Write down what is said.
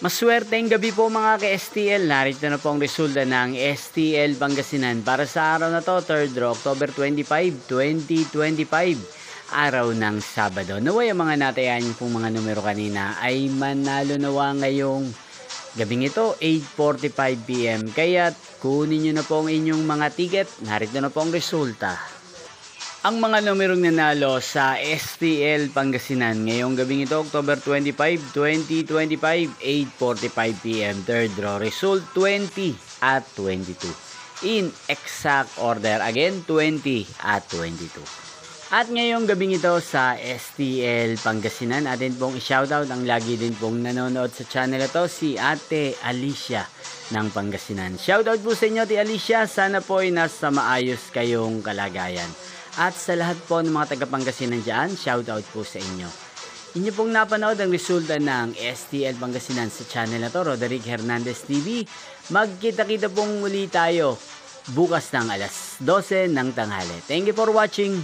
Maswerteng gabi po mga ka-STL. Narito na po ang resulta ng STL Pangasinan para sa araw na to, 3rd October 25, 2025. Araw ng Sabado. Naway ang mga natayan yung pong mga numero kanina ay manalo nawa ngayong gabing ito, 8:45 PM. Kaya kunin nyo na po ang inyong mga ticket. Narito na po ang resulta. Ang mga numerong nanalo sa STL Pangasinan ngayong gabing ito, October 25, 2025, 8:45 PM. Third draw result 20 at 22. In exact order again, 20 at 22. At ngayong gabing ito sa STL Pangasinan, atin pong i-shoutout ang lagi din pong nanonood sa channel ito, si Ate Alicia ng Pangasinan. Shoutout po sa inyo, Ate Alicia. Sana po ay nasa maayos kayong kalagayan. At sa lahat po ng mga taga-Pangasinan dyan, shoutout po sa inyo. Inyo pong napanood ang resulta ng STL Pangasinan sa channel na to, Roderick Hernandez TV. Magkita-kita pong muli tayo bukas ng alas 12 ng tanghali. Thank you for watching.